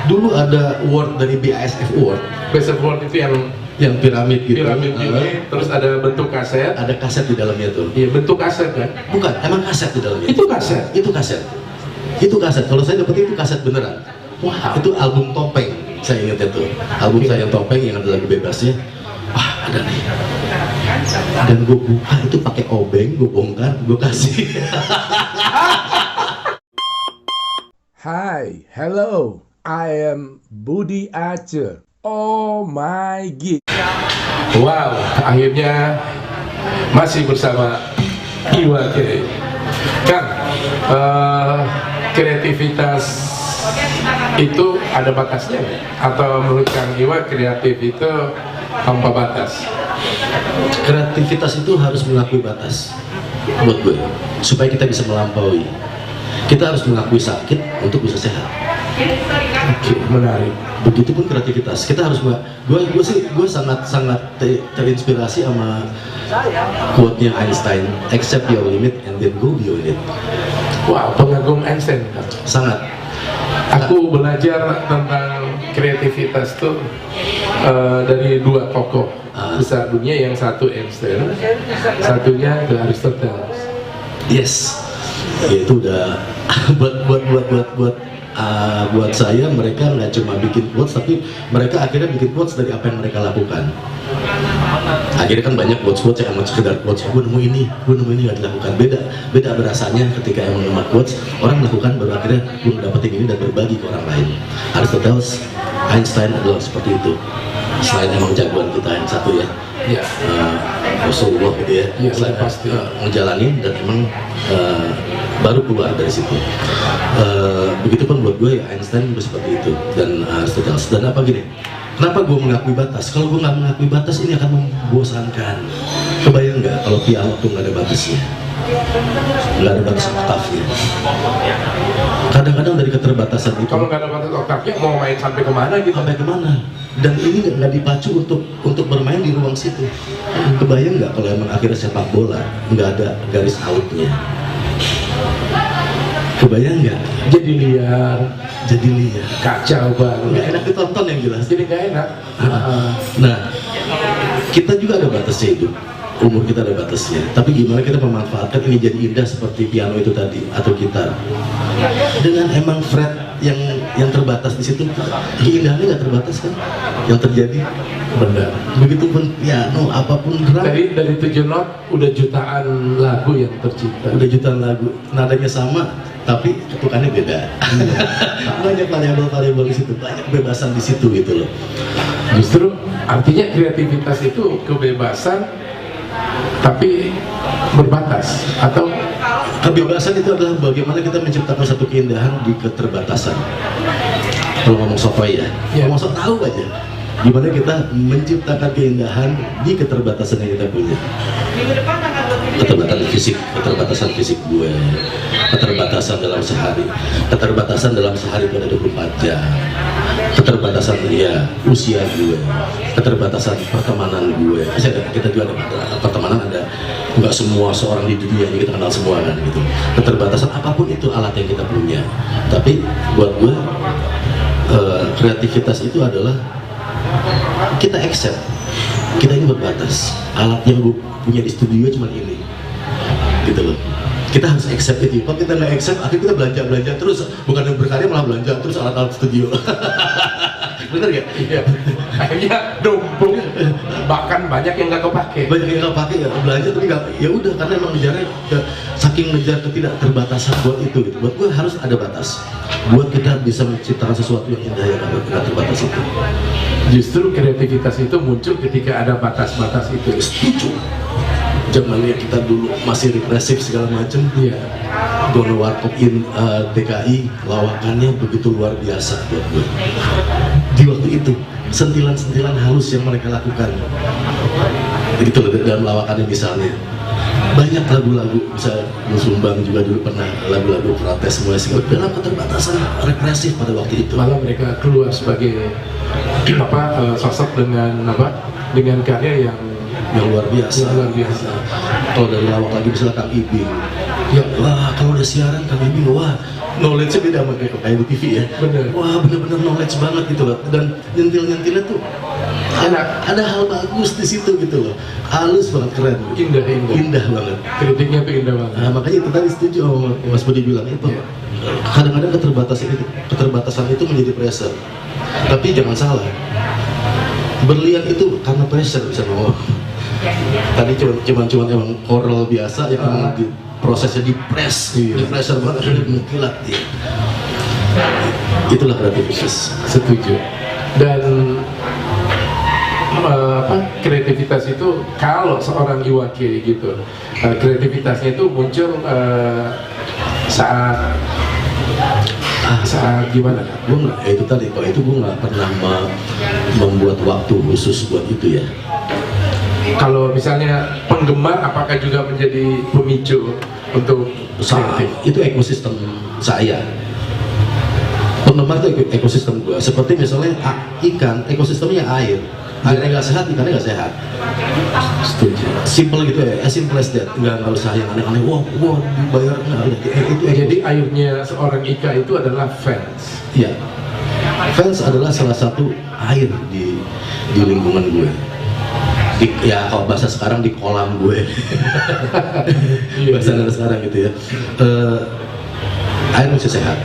Dulu ada award dari BASF Award. BASF Award itu yang piramid gitu. Piramid gini, terus ada bentuk kaset. Ada kaset di dalamnya tuh. Iya, bentuk kaset kan? Bukan, emang kaset di dalamnya. Itu kaset. Itu kaset. Itu kaset. Kalau saya dapet itu kaset beneran. Wah, itu album Topeng. Saya ingat itu. Album saya yang Topeng yang ada lagu bebasnya. Wah, ada nih. Dan gue buka itu pakai obeng, gue bongkar, gue kasih. Hi, hello, I am Budi Aceh. Oh my god. Wow, akhirnya masih bersama Iwa K. Kang, kreativitas itu ada batasnya nggak? Atau menurut Kang Iwa kreatif itu tanpa batas? Kreativitas itu harus mengakui batas buat gue, supaya kita bisa melampaui. Kita harus mengakui sakit untuk bisa sehat. Oke, menarik. Begitupun kreativitas. Kita harus gue sangat terinspirasi sama quote-nya Einstein, accept your limit and then go beyond it. Wow, pengagum Einstein kan? Sangat. Aku belajar tentang kreativitas tuh dari dua tokoh besar dunia, yang satu Einstein, satunya ke Aristoteles. Yes, ya itu udah buat saya, mereka nggak cuma bikin quotes, tapi mereka akhirnya bikin quotes dari apa yang mereka lakukan. Akhirnya kan banyak quotes yang emang sekedar quotes, gue nemu ini nggak dilakukan. Beda berasanya ketika emang nemu quotes, orang melakukan, baru akhirnya gue dapetin ini dan berbagi ke orang lain. Aristoteles, Einstein adalah seperti itu. Selain emang jagoan kita yang satu ya, Rasulullah gitu ya, selain pasti ngejalanin dan emang baru keluar dari situ. Begitupun buat gue ya, Einstein juga seperti itu, dan Aristoteles. Dan apa gini, kenapa gue mengakui batas? Kalau gue nggak mengakui batas, ini akan membosankan. Kebayang nggak kalau piano tuh nggak ada batasnya, nggak ada batas oktavnya? Kadang-kadang dari keterbatasan itu, kalau nggak ada batas oktavnya mau main sampai kemana gitu? Sampai kemana? Dan ini nggak dipacu untuk bermain di ruang situ. Kebayang nggak kalau emang akhirnya sepak bola nggak ada garis outnya? Kebayang nggak? Jadi liar, kacau banget. Nggak enak ditonton yang jelas. jadi nggak enak. Nah, kita juga ada batasnya hidup. Umur kita ada batasnya. Tapi gimana kita memanfaatkan ini jadi indah seperti piano itu tadi atau gitar? Dengan emang fret yang terbatas di situ, keindahannya nggak terbatas kan? Yang terjadi Benar. begitupun piano, apapun drum. Dari 7 not udah jutaan lagu yang tercipta. Udah jutaan lagu, nadanya sama, tapi ketukannya beda. Banyak variabel di situ, banyak kebebasan di situ gitu loh. Justru artinya kreativitas itu kebebasan tapi berbatas, atau Kebebasan itu adalah bagaimana kita menciptakan satu keindahan di keterbatasan. Kalau ngomong sotoy ya, ngomong sok tahu aja. Gimana kita menciptakan keindahan di keterbatasan yang kita punya. Keterbatasan fisik gue, keterbatasan dalam sehari itu ada 24 jam, keterbatasan usia gue, keterbatasan pertemanan gue. Kita juga ada pertemanan, ada nggak semua seorang di dunia ini kita kenal semua kan gitu. Keterbatasan apapun itu alat yang kita punya. Tapi buat gue kreativitas itu adalah kita accept kita ini berbatas, alat yang gue punya di studio cuma ini gitu loh. Kita harus accept itu. Kalau kita nggak accept, akhirnya kita belanja terus, bukan yang berkarya malah belanja terus alat-alat studio. Bener gak? iya, akhirnya numpuk, bahkan banyak yang nggak kepake. Banyak yang nggak pakai, ya belanja tapi nggak, ya udah, karena emang ngejarnya saking ngejar ketidak terbatasan buat itu gitu. Buat gue harus ada batas buat kita bisa menciptakan sesuatu yang indah yang nggak terbatas itu. Justru kreativitas itu muncul ketika ada batas-batas itu. Setuju. Zamannya kita dulu masih represif segala macam. Iya. Dono Warkop DKI lawakannya begitu luar biasa buat gue. Di waktu itu sentilan-sentilan halus yang mereka lakukan. Begitu loh dalam lawakannya misalnya. Banyak lagu-lagu, bisa Sumbang juga dulu pernah lagu-lagu protes semua dalam keterbatasan represif pada waktu itu. Malah mereka keluar sebagai sosok dengan karya yang luar biasa. Luar biasa. Kalau dari lawak lagi misalnya Kang Ibing, Ya, wah kalau udah siaran Kang Ibing, wah knowledge-nya beda sama kayak di TV ya. Bener. Wah bener-bener knowledge banget gitu loh. Dan nyentil-nyentilnya tuh ada hal bagus di situ gitu loh. Halus banget, keren. Indah banget. Kritiknya tuh indah banget. Nah, makanya itu tadi setuju sama Mas Budi bilang itu. Iya. Kadang-kadang keterbatasan itu menjadi pressure. Tapi jangan salah. Berlian itu karena pressure bisa ngomong. Tadi cuma emang oral biasa yang emang prosesnya di press, di pressure banget, akhirnya mengkilat ya. Itulah kreativitas. Setuju. Dan kreativitas itu kalau seorang Iwake gitu, kreativitasnya itu muncul saat gimana? Gue nggak, itu tadi Pak, itu gue nggak pernah membuat waktu khusus buat itu ya. Kalau misalnya penggemar, apakah juga menjadi pemicu untuk kreatif? Itu ekosistem saya. Penggemar itu ekosistem gue. Seperti misalnya ikan, ekosistemnya air. Airnya nggak sehat, ikannya nggak sehat. Setuju. Simple gitu ya, as simple as that. Nggak usah yang aneh-aneh. Wah, dibayar nggak? Itu Jadi airnya seorang Ika itu adalah fans. Iya. Fans adalah salah satu air di lingkungan gue. Ya kalau bahasa sekarang di kolam gue. Bahasa anak sekarang gitu ya. Air mesti sehat.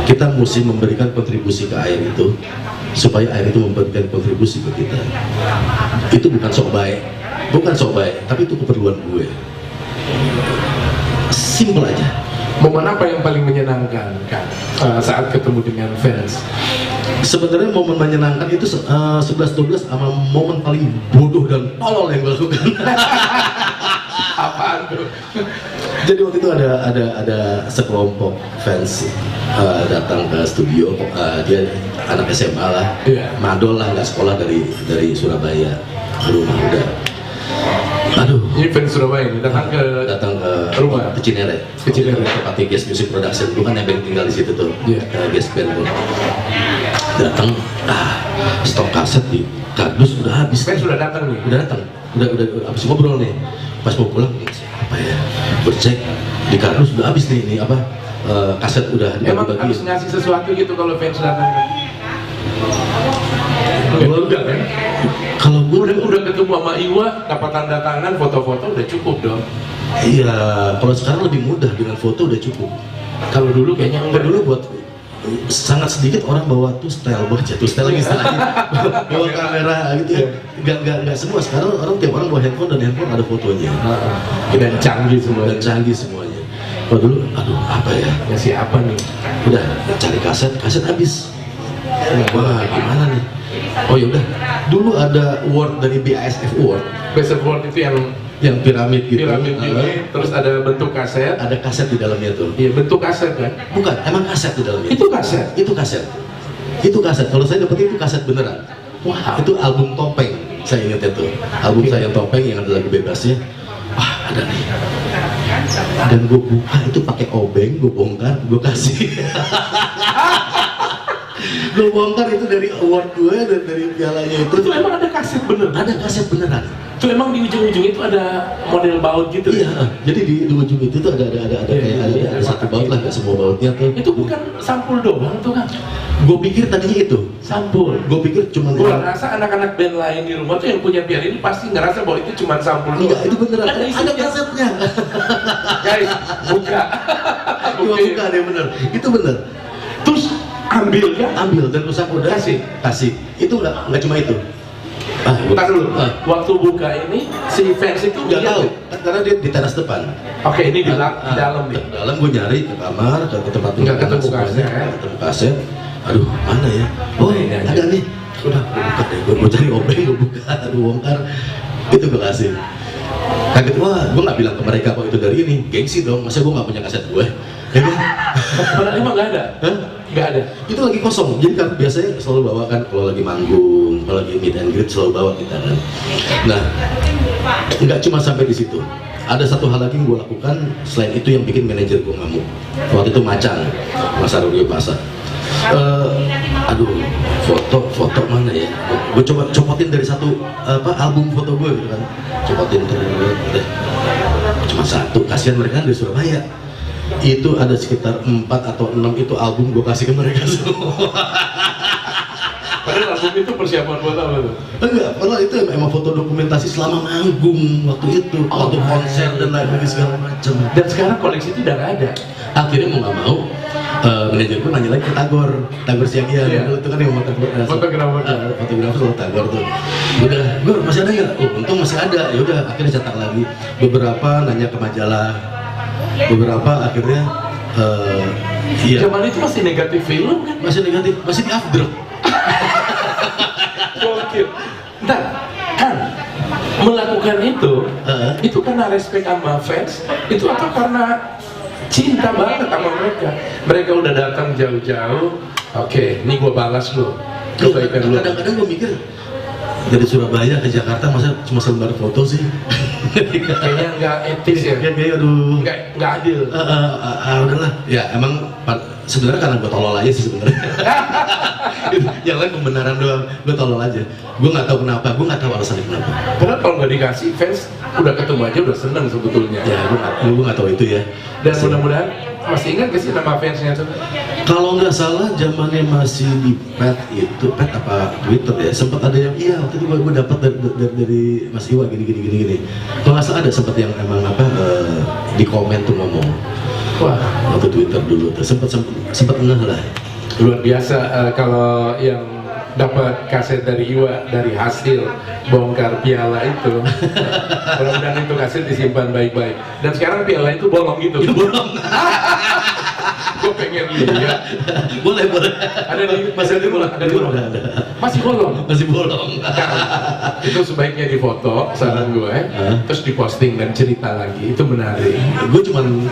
Kita mesti memberikan kontribusi ke air itu supaya air itu memberikan kontribusi ke kita. Itu bukan sok baik, tapi itu keperluan gue. Simple aja. Momen apa yang paling menyenangkan kan saat ketemu dengan fans? Sebenarnya momen menyenangkan itu 11-12 sama momen paling bodoh dan tolol yang gue lakukan. Apaan tuh? Jadi waktu itu ada sekelompok fans datang ke studio, dia anak SMA lah, madol lah, nggak sekolah dari Surabaya, rumah udah. Aduh. Ini fans Surabaya ini datang ke rumah ke Cinere, tempatnya Guest Music Production. Gue kan nebeng tinggal di situ tuh, Guest Band tuh. Datang, stok kaset di kardus udah habis. Fans sudah datang nih. Udah habis ngobrol nih. Pas mau pulang, apa ya? Bercek di kardus udah habis nih, ini apa? Kaset udah Emang dibagi-bagi. harus ngasih sesuatu gitu kalau fans datang kan? Enggak kan? Kalau gue udah ketemu sama Iwa, dapat tanda tangan, foto-foto udah cukup dong. Iya, kalau sekarang lebih mudah dengan foto udah cukup. Kalau dulu kayaknya enggak. Dulu buat sangat sedikit orang bawa tuh style lagi istilahnya, bawa kamera gitu ya. Nggak semua. Sekarang tiap orang bawa handphone dan handphone ada fotonya. Dan canggih semuanya. Kalau dulu, aduh apa ya? Ya siapa nih? Udah cari kaset habis. Wah gimana nih? Oh ya udah. Dulu ada award dari BASF Award. BASF Award itu yang piramid gitu. Piramid ini, terus ada bentuk kaset. Ada kaset di dalamnya tuh. Iya, bentuk kaset kan? Bukan, emang kaset di dalamnya. Itu kaset. Itu kaset. Kalau saya dapet itu kaset beneran. Wah, itu album Topeng. Saya ingat itu. Album saya Topeng yang ada lagu bebasnya. Wah, ada nih. Dan gue buka itu pakai obeng, gue bongkar, gue kasih. Gue bongkar itu dari award gue dan dari pialanya itu. Itu emang ada kaset beneran? Ada kaset beneran. Itu emang di ujung-ujung itu ada model baut gitu? Iya, jadi di ujung itu tuh ada satu baut lah, nggak semua bautnya tuh. Itu bukan sampul doang tuh kan? Gue pikir tadinya itu sampul. Gue pikir cuma. Gue rasa anak-anak band lain di rumah tuh yang punya piala ini pasti ngerasa bahwa itu cuma sampul. Enggak, itu beneran. Ada kasetnya. Guys, buka. Buka deh bener. Itu bener. Terus ambil dan rusak udah kasih. Itu nggak cuma itu. Bentar dulu. Waktu buka ini si fans itu nggak tahu karena dia di teras depan. Oke, ini di dalam nih. Dalam gue nyari ke kamar, ke tempat nggak ketemu kaset. Aduh, mana ya? Oh, ada nih. Udah, gue buka deh. Gue cari obeng, gue buka, gue bongkar. Itu gue kasih. Kaget, wah, gue nggak bilang ke mereka kok itu dari ini. Gengsi dong, masa gue nggak punya kaset gue? Ya kan? Padahal emang nggak ada. Nggak ada. Itu lagi kosong. Jadi kan biasanya selalu bawa kan kalau lagi manggung, kalau lagi meet and greet selalu bawa kita kan. Nah, nggak cuma sampai di situ. Ada satu hal lagi yang gue lakukan selain itu yang bikin manajer gue ngamuk. Waktu itu Macan, Mas Arudio Pasar. foto mana ya, gue coba copotin dari satu album foto gue gitu kan, copotin deh, cuma satu, kasihan mereka kan dari Surabaya. Itu ada sekitar 4 atau 6 itu album gue kasih ke mereka semua. Padahal album itu persiapan buat apa tuh? Enggak, padahal itu emang foto dokumentasi selama manggung waktu itu, waktu konser dan lain-lain segala macam. Dan sekarang koleksi itu udah nggak ada. Akhirnya mau nggak mau, manajer gue nanya lagi ke Tagor Siagian, Iya. itu kan yang fotografer lo Tagor tuh. Udah, Gor masih ada nggak? Oh, untung masih ada. Ya udah, akhirnya cetak lagi. Beberapa nanya ke majalah, beberapa akhirnya, iya. Zaman itu masih negatif film kan? Masih negatif, masih di afdrop. Gokil. Nah, kan melakukan itu karena respect sama fans, itu atau karena cinta banget sama mereka? Mereka udah datang jauh-jauh, oke, ini gua balas lo kebaikan lo. Kadang-kadang gue mikir, dari Surabaya ke Jakarta masa cuma selembar foto sih? Kayaknya nggak etis ya, Kayak aduh, nggak adil. udahlah. Ya emang sebenarnya karena gue tolol aja sih sebenarnya. Yang lain pembenaran doang, gue tolol aja. Gue nggak tahu kenapa, gue nggak tahu alasannya kenapa. Karena kalau nggak dikasih, fans udah ketemu aja udah seneng sebetulnya. Ya gue nggak tahu itu ya. Dan mudah-mudahan masih ingat gak sih nama fansnya tuh? Kalau nggak salah zamannya masih di pet apa Twitter ya, sempat ada yang iya waktu itu gue dapat dari Mas Iwa gini. Kalau nggak salah ada sempat yang emang di komen tuh ngomong. Wah, waktu Twitter dulu tuh sempat ngeh lah. Luar biasa. Kalau yang dapat kaset dari Iwa dari hasil bongkar piala itu, mudah-mudahan itu kaset disimpan baik-baik. Dan sekarang piala itu bolong gitu. Bolong. Gue pengen lihat. Boleh. Ada di masih di bolong. Ada di bolong. Ada. Masih bolong. Nah, Itu sebaiknya difoto, saran gue, terus diposting dan cerita lagi. Itu menarik. gue cuman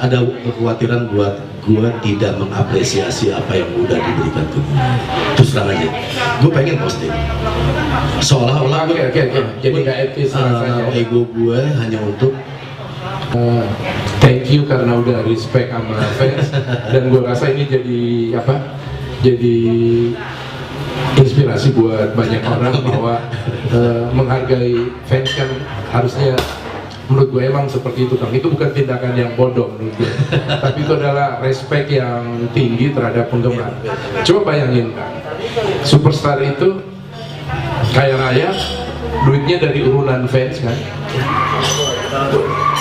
ada kekhawatiran buat gue tidak mengapresiasi apa yang udah diberikan ke gue. Terus terang aja, gue pengen posting seolah-olah Oke. Jadi nggak etis rasanya. ego gue hanya untuk Thank you karena udah respect sama fans. Dan gue rasa ini jadi jadi inspirasi buat banyak orang bahwa menghargai fans kan harusnya, menurut gue emang seperti itu, Kang. Itu bukan tindakan yang bodoh menurut gue, tapi itu adalah respect yang tinggi terhadap penggemar. Coba bayangin, Kang, superstar itu kaya raya, duitnya dari urunan fans kan.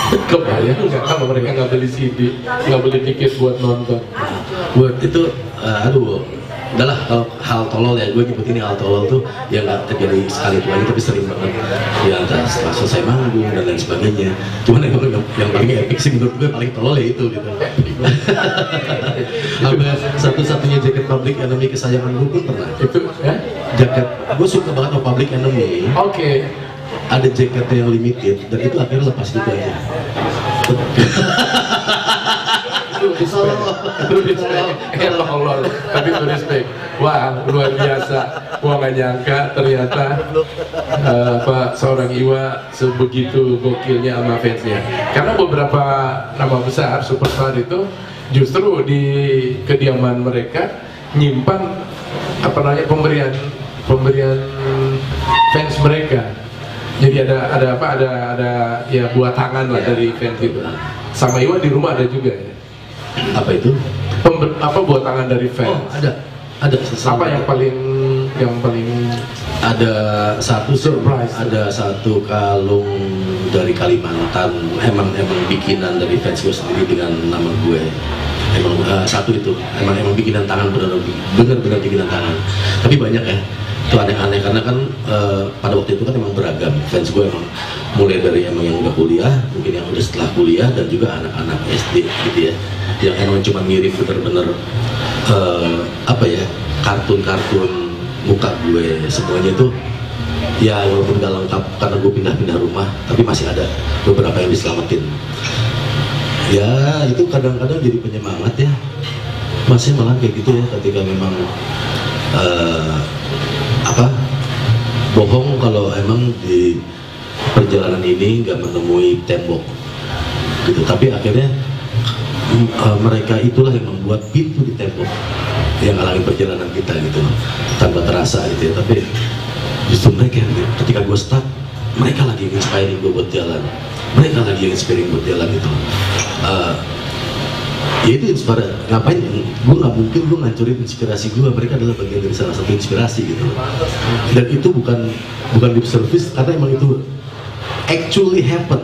Kebayang nggak kalau mereka nggak beli CD, nggak beli tiket buat nonton? buat itu udahlah. Kalau hal tolol ya, gue nyebut ini hal tolol tuh ya nggak terjadi sekali dua kali tapi sering banget ya, entah setelah selesai manggung dan lain sebagainya. Cuman yang paling epic sih menurut gue, paling tolol ya itu gitu. Sampai satu-satunya jaket Public Enemy kesayangan gue pun pernah. Itu ya? Jaket gue suka banget sama Public Enemy. Oke. Ada jaketnya yang limited dan itu akhirnya lepas gitu aja. Itu respect. Allah, tapi itu respect. Wah, luar biasa. Gua nggak nyangka ternyata seorang Iwa sebegitu gokilnya sama fansnya. Karena beberapa nama besar superstar itu justru di kediaman mereka nyimpan pemberian fans mereka. Jadi ada ya buat tangan lah dari fans itu. Sama Iwa di rumah ada juga ya. Apa itu? Buat tangan dari fans. Oh, ada. Apa yang paling ada satu surprise? Ada satu kalung dari Kalimantan, emang bikinan dari fans gue sendiri dengan nama gue. Emang satu itu emang bikinan tangan, bener-bener bikinan tangan. Tapi banyak ya, itu aneh-aneh karena kan pada waktu itu kan emang beragam. Fans gue emang mulai dari emang yang udah kuliah, mungkin yang udah setelah kuliah, dan juga anak-anak SD gitu ya, yang emang cuma mirip bener-bener kartun-kartun muka gue. Semuanya itu ya walaupun gak lengkap karena gue pindah-pindah rumah, tapi masih ada beberapa yang diselamatin. Ya itu kadang-kadang jadi penyemangat ya, masih malah kayak gitu ya, ketika memang bohong kalau emang di perjalanan ini nggak menemui tembok gitu, tapi akhirnya mereka itulah yang membuat pintu di tembok. yang ngalangin perjalanan kita gitu loh, tanpa terasa gitu ya. Tapi justru mereka ketika gue stuck, mereka lagi inspiring gue buat jalan, mereka lagi inspiring buat jalan gitu. Ya itu inspirasi, ngapain gue nggak mungkin gue ngancurin inspirasi gue, mereka adalah bagian dari salah satu inspirasi gitu. Dan itu bukan lip service, karena emang itu actually happen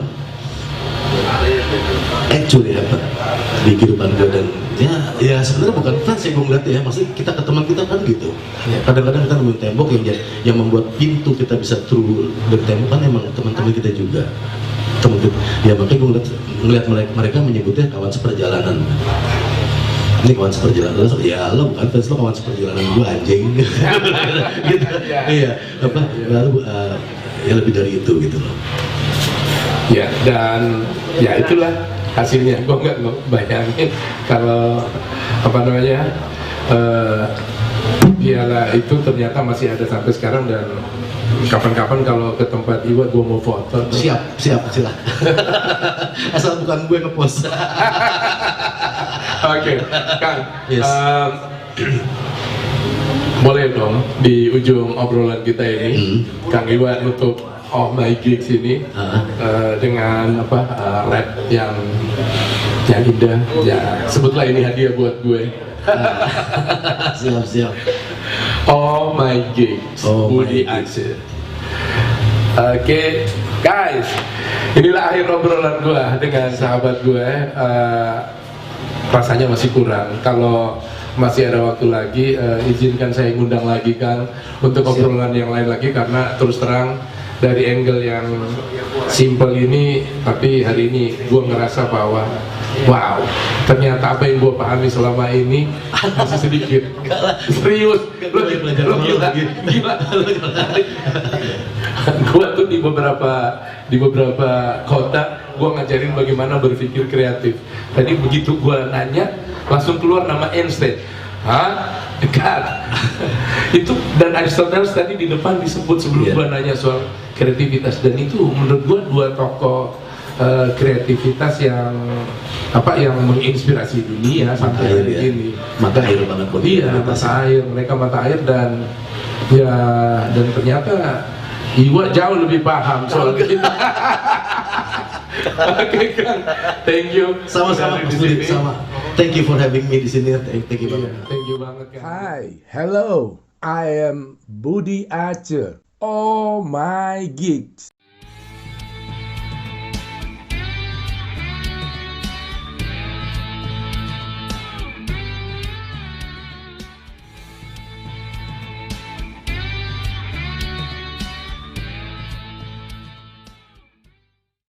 di kehidupan gue. Dan ya sebenarnya bukan fans yang gue ngeliat ya, maksudnya kita ke teman kita kan gitu. Kadang-kadang kita nemuin tembok yang membuat pintu kita bisa through dari tembok kan emang teman-teman kita juga. Ya makanya gue ngeliat mereka menyebutnya kawan seperjalanan. Ini kawan seperjalanan, ya lo bukan fans, lo kawan seperjalanan gue anjing. Gitu. Iya, apa? Lalu ya lebih dari itu gitu loh. Ya, dan ya itulah hasilnya. Gue nggak bayangin kalau apa namanya piala itu ternyata masih ada sampai sekarang. Dan kapan-kapan kalau ke tempat Iwa gue mau foto. Siap silakan. Asal bukan gue ngepost. Oke, Kang. Yes. Boleh dong di ujung obrolan kita ini, Kang Iwa nutup Oh My Gigs ini dengan apa rap yang indah. Ya sebutlah ini hadiah buat gue. Siap. Oh My Gigs, Budi Aceh. Oke, guys, inilah akhir obrolan gue dengan sahabat gue. Rasanya masih kurang. Kalau masih ada waktu lagi, izinkan saya ngundang lagi Kang untuk obrolan yang lain lagi, karena terus terang dari angle yang simple ini, tapi hari ini gue ngerasa bahwa wow, ternyata apa yang gue pahami selama ini masih sedikit. Serius, lo gila. Gue tuh di beberapa kota gue ngajarin bagaimana berpikir kreatif. Tadi begitu gue nanya, langsung keluar nama Einstein. Hah? Dekat. Itu dan Aristoteles tadi di depan disebut sebelum gue nanya soal kreativitas. Dan itu menurut gue dua tokoh kreativitas yang menginspirasi dunia sampai hari ini. Mata air banget buat mereka mata air. Dan ternyata Iwa jauh lebih paham soal kita. Oke Kang, thank you. Sama-sama, sama. Thank you for having me di sini. Thank you banget. Thank you banget Kang. Hi, hello, I am Budi Aceh. Oh My Gigs.